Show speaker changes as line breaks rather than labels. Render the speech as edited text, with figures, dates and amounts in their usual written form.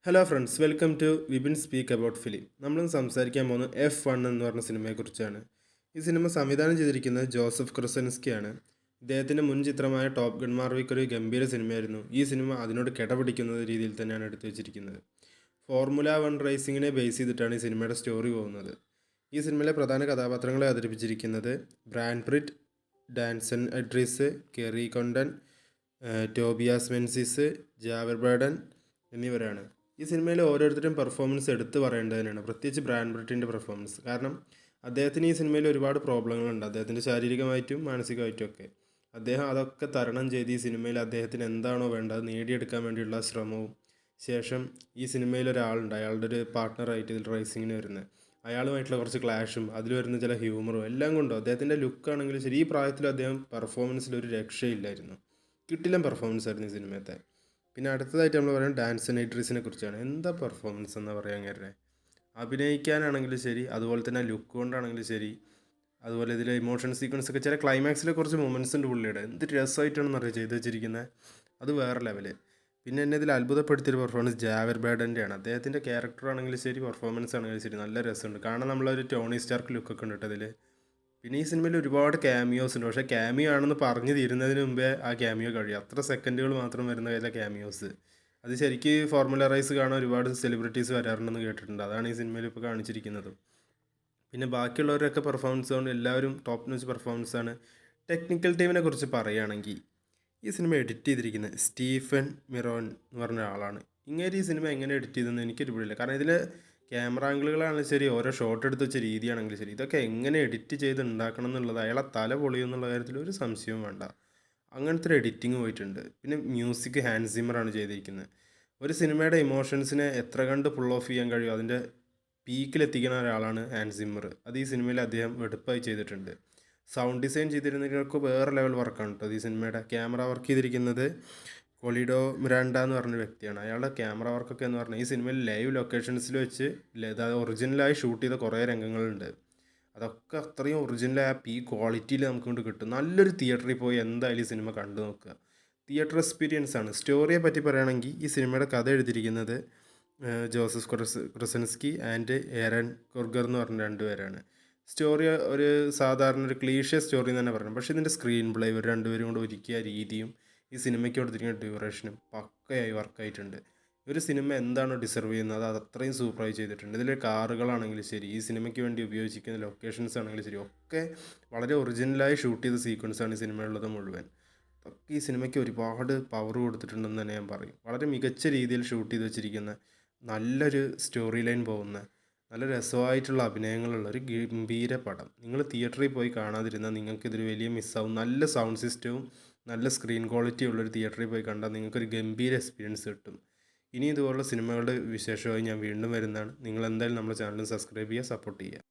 Hello friends, welcome to Vipin speak about film. നമ്മളിന്ന് സംസാരിക്കാൻ പോകുന്നത് F1 എന്ന് പറഞ്ഞ സിനിമയെക്കുറിച്ചാണ്. ഈ സിനിമ സംവിധാനം ചെയ്തിരിക്കുന്നത് ജോസഫ് ക്രൊസൻസ്കിയാണ്. ഇദ്ദേഹത്തിൻ്റെ മുൻ ചിത്രമായ ടോപ്പ് ഗൺ മാർവിക് ഒരു ഗംഭീര സിനിമയായിരുന്നു. ഈ സിനിമ അതിനോട് കിടപിടിക്കുന്ന രീതിയിൽ തന്നെയാണ് എടുത്തു വെച്ചിരിക്കുന്നത്. ഫോർമുല 1 റേസിങ്ങിനെ ബേസ് ചെയ്തിട്ടാണ് ഈ സിനിമയുടെ സ്റ്റോറി പോകുന്നത്. ഈ സിനിമയിലെ പ്രധാന കഥാപാത്രങ്ങളെ അവതരിപ്പിച്ചിരിക്കുന്നത് ബ്രാഡ് പിറ്റ്, ഡാൻസൺ എഡ്രിസ്, കെറി കൊണ്ടൻ, ടോബിയാസ് മെൻസിസ്, ജാവർ ബാഡൻ എന്നിവരാണ്. ഈ സിനിമയിലെ ഓരോരുത്തരും പെർഫോമൻസ് എടുത്തു പറയേണ്ടതിനാണ്, പ്രത്യേകിച്ച് ബ്രാഡ് പിറ്റിൻ്റെ പെർഫോമൻസ്. കാരണം അദ്ദേഹത്തിന് ഈ സിനിമയിൽ ഒരുപാട് പ്രോബ്ലങ്ങളുണ്ട്, അദ്ദേഹത്തിൻ്റെ ശാരീരികമായിട്ടും മാനസികമായിട്ടും ഒക്കെ. അദ്ദേഹം അതൊക്കെ തരണം ചെയ്ത് ഈ സിനിമയിൽ അദ്ദേഹത്തിന് എന്താണോ വേണ്ടത് നേടിയെടുക്കാൻ വേണ്ടിയുള്ള ശ്രമവും, ശേഷം ഈ സിനിമയിൽ ഒരാളുണ്ട്, അയാളുടെ ഒരു പാർട്ട്ണറായിട്ട് ഇതിൽ റേസിങ്ങിന് വരുന്നത്, അയാളുമായിട്ടുള്ള കുറച്ച് ക്ലാഷും അതിൽ വരുന്ന ചില ഹ്യൂമറും എല്ലാം കൊണ്ടും അദ്ദേഹത്തിൻ്റെ ലുക്കാണെങ്കിലും ശരി, ഈ പ്രായത്തിൽ അദ്ദേഹം പെർഫോമൻസിൽ ഒരു രക്ഷയില്ലായിരുന്നു. കിട്ടില്ല പെർഫോമൻസ് ആയിരുന്നു ഈ സിനിമത്തെ. പിന്നെ അടുത്തതായിട്ട് നമ്മൾ പറയുന്നത് ഡാൻസൺ എഡ്രിസിനെ കുറിച്ചാണ്. എന്താ പെർഫോമൻസ് എന്ന് പറയാൻ അങ്ങനെ അഭിനയിക്കാനാണെങ്കിലും ശരി, അതുപോലെ തന്നെ ലുക്ക് കൊണ്ടാണെങ്കിലും ശരി, അതുപോലെ ഇതിലെ ഇമോഷൻ സീക്വൻസ് ഒക്കെ ചില ക്ലൈമാക്സിലെ കുറച്ച് മൊമെൻറ്റ്സ് ഉണ്ട് പുള്ളിയുടെ. എന്ത് രസമായിട്ടാണെന്ന് അറിയാം ചെയ്ത് വെച്ചിരിക്കുന്നത്, അത് വേറെ ലെവല്. പിന്നെ എന്നെ ഇതിൽ അത്ഭുതപ്പെടുത്തിയൊരു പെർഫോമൻസ് ജാവർ ബാഡൻ്റെയാണ്. അദ്ദേഹത്തിൻ്റെ ക്യാരക്ടർ ആണെങ്കിലും ശരി, പെർഫോമൻസ് ആണെങ്കിലും ശരി, നല്ല രസമുണ്ട്. കാരണം നമ്മളൊരു ടോണി സ്റ്റാർക്ക് ലുക്കൊക്കെ ഉണ്ട് ഇതിൽ. പിന്നെ ഈ സിനിമയിൽ ഒരുപാട് ക്യാമിയോസ് ഉണ്ട്, പക്ഷേ ക്യാമിയോ ആണെന്ന് പറഞ്ഞു തീരുന്നതിന് മുമ്പേ ആ ക്യാമിയോ കഴിയും. അത്ര സെക്കൻഡുകൾ മാത്രം വരുന്ന ചില ക്യാമിയോസ്, അത് ശരിക്ക് ഫോർമുല റൈസ് കാണാൻ ഒരുപാട് സെലിബ്രിറ്റീസ് വരാറുണ്ടെന്ന് കേട്ടിട്ടുണ്ട്. അതാണ് ഈ സിനിമയിൽ ഇപ്പോൾ കാണിച്ചിരിക്കുന്നത്. പിന്നെ ബാക്കിയുള്ളവരൊക്കെ പെർഫോമൻസ് കൊണ്ട് എല്ലാവരും ടോപ്പ് നോച്ച് പെർഫോമൻസാണ്. ടെക്നിക്കൽ ടീമിനെ കുറിച്ച് പറയുകയാണെങ്കിൽ ഈ സിനിമ എഡിറ്റ് ചെയ്തിരിക്കുന്നത് സ്റ്റീഫൻ മിറോൻ എന്ന് പറഞ്ഞ ആളാണ്. ഇങ്ങനെ ഈ സിനിമ എങ്ങനെ എഡിറ്റ് ചെയ്തെന്ന് എനിക്കൊരു പിടിയില്ല. കാരണം ഇതിൽ ക്യാമറ ആംഗിളുകളാണെങ്കിലും ശരി, ഓരോ ഷോട്ട് എടുത്ത് വെച്ച രീതിയാണെങ്കിലും ശരി, ഇതൊക്കെ എങ്ങനെ എഡിറ്റ് ചെയ്ത് ഉണ്ടാക്കണം എന്നുള്ളത്, അയാളെ തല പൊളിയും എന്നുള്ള കാര്യത്തിൽ ഒരു സംശയവും വേണ്ട. അങ്ങനത്തെ ഒരു എഡിറ്റിങ് പോയിട്ടുണ്ട്. പിന്നെ മ്യൂസിക് ഹാൻസ് സിമ്മറാണ് ചെയ്തിരിക്കുന്നത്. ഒരു സിനിമയുടെ ഇമോഷൻസിനെ എത്ര കണ്ട് പുൾ ഓഫ് ചെയ്യാൻ കഴിയും അതിൻ്റെ പീക്കിലെത്തിക്കുന്ന ഒരാളാണ് ഹാൻസ് സിമ്മർ. അത് ഈ സിനിമയിൽ അദ്ദേഹം വെടുപ്പായി ചെയ്തിട്ടുണ്ട്. സൗണ്ട് ഡിസൈൻ ചെയ്തിരുന്നവർക്ക് വേറെ ലെവൽ വർക്കാണ് കേട്ടോ. ഈ സിനിമയുടെ ക്യാമറ വർക്ക് ചെയ്തിരിക്കുന്നത് കൊളിഡോ മിറാണ്ട എന്ന് പറഞ്ഞ വ്യക്തിയാണ്. അയാളുടെ ക്യാമറ വർക്കൊക്കെ എന്ന് പറഞ്ഞാൽ ഈ സിനിമയിൽ ലൈവ് ലൊക്കേഷൻസിൽ വെച്ച് ഒറിജിനലായി ഷൂട്ട് ചെയ്ത കുറേ രംഗങ്ങളുണ്ട്. അതൊക്കെ അത്രയും ഒറിജിനലായ ഈ ക്വാളിറ്റിയിൽ നമുക്ക് കൊണ്ട് കിട്ടും. നല്ലൊരു തിയേറ്ററിൽ പോയി എന്തായാലും ഈ സിനിമ കണ്ടു നോക്കുക. തിയേറ്റർ എക്സ്പീരിയൻസ് ആണ്. സ്റ്റോറിയെ പറ്റി പറയുകയാണെങ്കിൽ ഈ സിനിമയുടെ കഥ എഴുതിയിരിക്കുന്നത് ജോസഫ് ക്രൊസൻസ്കി ആൻഡ് ഏറൻ കൊർഗർ എന്ന് പറഞ്ഞ രണ്ടുപേരാണ്. സ്റ്റോറി ഒരു സാധാരണ ഒരു ക്ലീഷ്യ സ്റ്റോറി എന്ന് തന്നെ പറയണം. പക്ഷേ ഇതിൻ്റെ സ്ക്രീൻ പ്ലേ ഇവർ രണ്ടുപേരും കൊണ്ട് ഒരുക്കിയ രീതിയും ഈ സിനിമയ്ക്ക് കൊടുത്തിരിക്കുന്ന ഡ്യൂറേഷനും പക്കയായി വർക്കായിട്ടുണ്ട്. ഒരു സിനിമ എന്താണോ ഡിസർവ് ചെയ്യുന്നത് അത് അത്രയും സൂപ്പറായി ചെയ്തിട്ടുണ്ട്. ഇതിലെ കാറുകളാണെങ്കിലും ശരി, ഈ സിനിമയ്ക്ക് വേണ്ടി ഉപയോഗിച്ചിരിക്കുന്ന ലൊക്കേഷൻസ് ആണെങ്കിലും ശരി, ഒക്കെ വളരെ ഒറിജിനലായി ഷൂട്ട് ചെയ്ത സീക്വൻസാണ് ഈ സിനിമയുള്ളത് മുഴുവൻ. ഒക്കെ ഈ സിനിമയ്ക്ക് ഒരുപാട് പവർ കൊടുത്തിട്ടുണ്ടെന്ന് തന്നെ ഞാൻ പറയും. വളരെ മികച്ച രീതിയിൽ ഷൂട്ട് ചെയ്ത് വെച്ചിരിക്കുന്ന, നല്ലൊരു സ്റ്റോറി ലൈൻ പോകുന്ന, നല്ല രസമായിട്ടുള്ള അഭിനയങ്ങളുള്ള ഒരു ഗംഭീര പടം. നിങ്ങൾ തിയേറ്ററിൽ പോയി കാണാതിരുന്നാൽ നിങ്ങൾക്കിതൊരു വലിയ മിസ്സാവും. നല്ല സൗണ്ട് സിസ്റ്റവും നല്ല സ്ക്രീൻ ക്വാളിറ്റി ഉള്ളൊരു തിയേറ്ററിൽ പോയി കണ്ടാൽ നിങ്ങൾക്കൊരു ഗംഭീര എക്സ്പീരിയൻസ് കിട്ടും. ഇനി ഇതുപോലുള്ള സിനിമകളുടെ വിശേഷമായി ഞാൻ വീണ്ടും വരുന്നതാണ്. നിങ്ങൾ എന്തായാലും നമ്മുടെ ചാനൽ സബ്സ്ക്രൈബ് ചെയ്യുക, സപ്പോർട്ട് ചെയ്യുക.